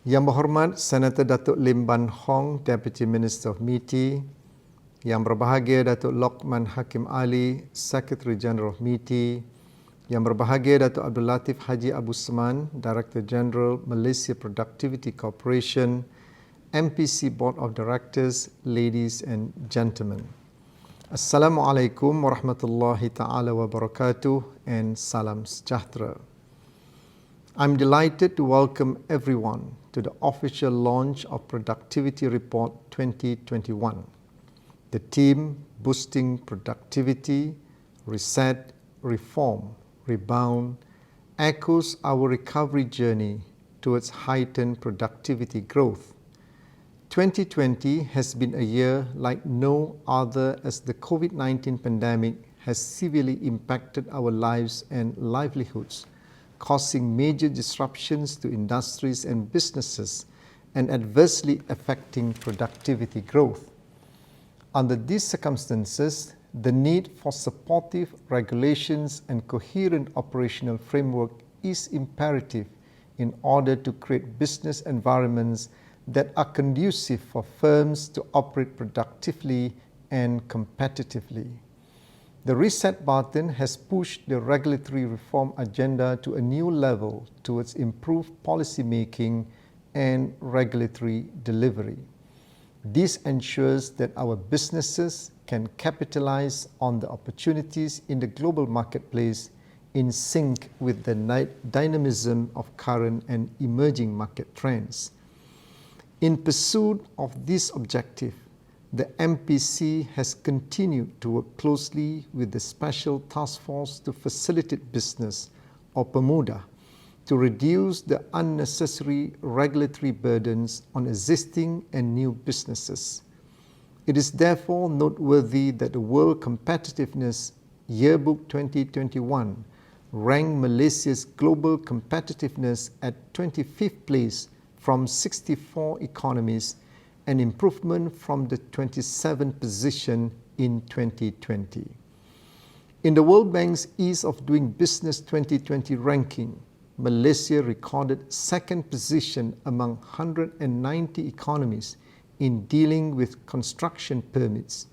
Yang berhormat Senator Datuk Lim Ban Hong, Deputy Minister of MITI, Yang berbahagia Datuk Lokman Hakim Ali, Secretary General of MITI, Yang berbahagia Datuk Abdul Latif Haji Abu Sman, Director General Malaysia Productivity Corporation, MPC Board of Directors, ladies and gentlemen. Assalamualaikum warahmatullahi ta'ala wabarakatuh and salam sejahtera. I'm delighted to welcome everyone to the official launch of Productivity Report 2021. The theme, Boosting Productivity, Reset, Reform, Rebound, echoes our recovery journey towards heightened productivity growth. 2020 has been a year like no other as the COVID-19 pandemic has severely impacted our lives and livelihoods, causing major disruptions to industries and businesses and adversely affecting productivity growth. Under these circumstances, the need for supportive regulations and coherent operational framework is imperative in order to create business environments that are conducive for firms to operate productively and competitively. The reset button has pushed the regulatory reform agenda to a new level towards improved policy making and regulatory delivery. This ensures that our businesses can capitalize on the opportunities in the global marketplace in sync with the dynamism of current and emerging market trends. In pursuit of this objective, the MPC has continued to work closely with the Special Task Force to Facilitate Business, or PEMUDA, to reduce the unnecessary regulatory burdens on existing and new businesses. It is therefore noteworthy that the World Competitiveness Yearbook 2021 ranked Malaysia's global competitiveness at 25th place from 64 economies, an improvement from the 27th position in 2020. In the World Bank's Ease of Doing Business 2020 ranking, Malaysia recorded second position among 190 economies in dealing with construction permits.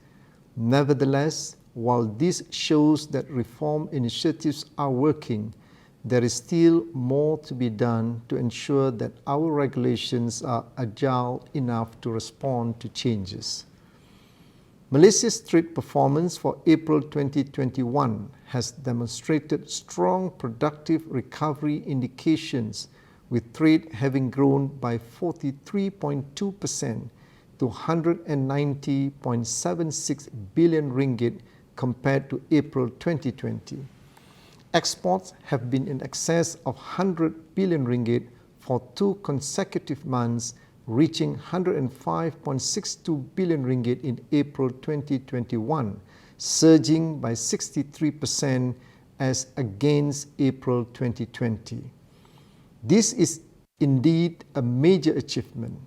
Nevertheless, while this shows that reform initiatives are working, there is still more to be done to ensure that our regulations are agile enough to respond to changes. Malaysia's trade performance for April 2021 has demonstrated strong productive recovery indications, with trade having grown by 43.2% to 190.76 billion ringgit compared to April 2020. Exports have been in excess of 100 billion ringgit for 2 consecutive months, reaching 105.62 billion ringgit in April 2021, surging by 63% as against April 2020. This is indeed a major achievement,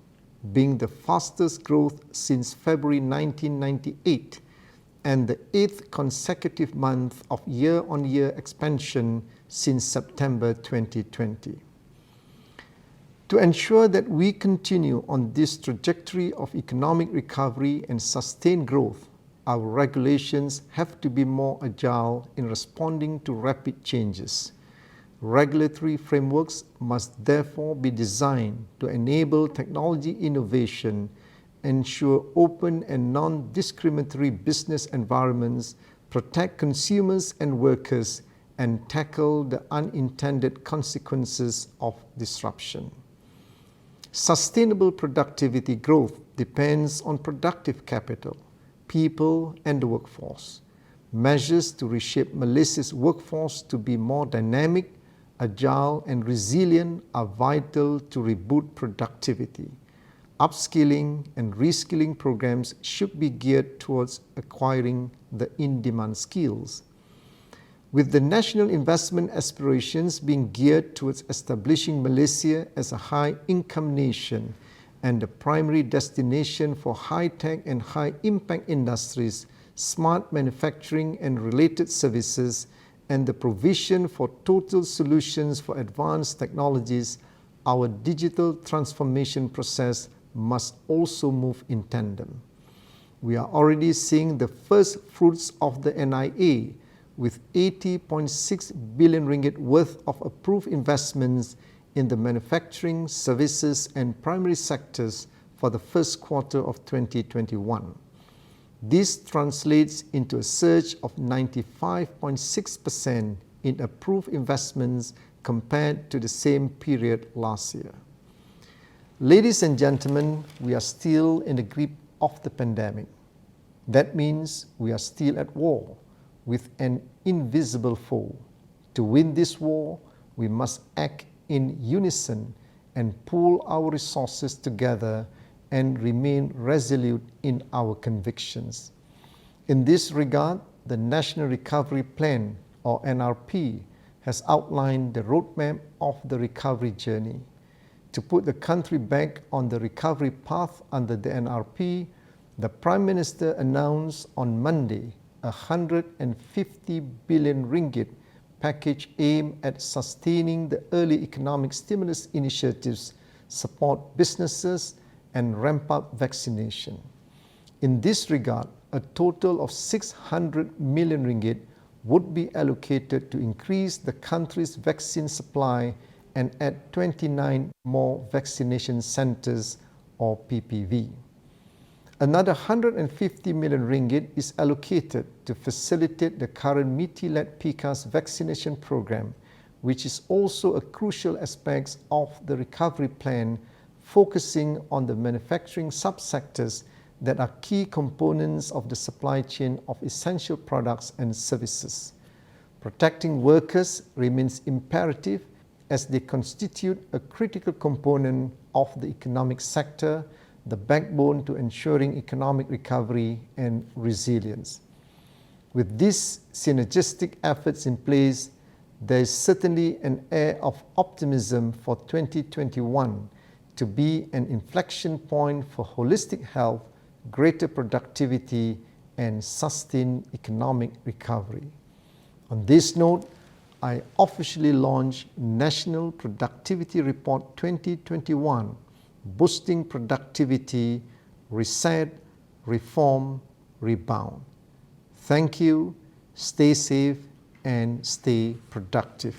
being the fastest growth since February 1998 and the 8th consecutive month of year-on-year expansion since September 2020. To ensure that we continue on this trajectory of economic recovery and sustained growth, our regulations have to be more agile in responding to rapid changes. Regulatory frameworks must therefore be designed to enable technology innovation, ensure open and non-discriminatory business environments, protect consumers and workers, and tackle the unintended consequences of disruption. Sustainable productivity growth depends on productive capital, people, and the workforce. Measures to reshape Malaysia's workforce to be more dynamic, agile, and resilient are vital to reboot productivity. Upskilling and reskilling programs should be geared towards acquiring the in-demand skills. With the national investment aspirations being geared towards establishing Malaysia as a high-income nation and the primary destination for high-tech and high-impact industries, smart manufacturing and related services, and the provision for total solutions for advanced technologies, our digital transformation process must also move in tandem. We are already seeing the first fruits of the NIA with 80.6 billion ringgit worth of approved investments in the manufacturing, services and primary sectors for the first quarter of 2021. This translates into a surge of 95.6% in approved investments compared to the same period last year. Ladies and gentlemen, we are still in the grip of the pandemic. That means we are still at war with an invisible foe. To win this war, we must act in unison and pool our resources together and remain resolute in our convictions. In this regard, the National Recovery Plan, or NRP, has outlined the roadmap of the recovery journey. To put the country back on the recovery path under the NRP, the Prime Minister announced on Monday a 150 billion ringgit package aimed at sustaining the early economic stimulus initiatives, support businesses, and ramp up vaccination. In this regard, a total of 600 million ringgit would be allocated to increase the country's vaccine supply and add 29 more vaccination centers, or PPV. Another 150 million ringgit is allocated to facilitate the current MITI-led PIKAS vaccination program, which is also a crucial aspect of the recovery plan, focusing on the manufacturing subsectors that are key components of the supply chain of essential products and services. Protecting workers remains imperative as they constitute a critical component of the economic sector, the backbone to ensuring economic recovery and resilience. With these synergistic efforts in place, there is certainly an air of optimism for 2021 to be an inflection point for holistic health, greater productivity, and sustained economic recovery. On this note, I officially launch National Productivity Report 2021, Boosting Productivity, Reset, Reform, Rebound. Thank you, stay safe and stay productive.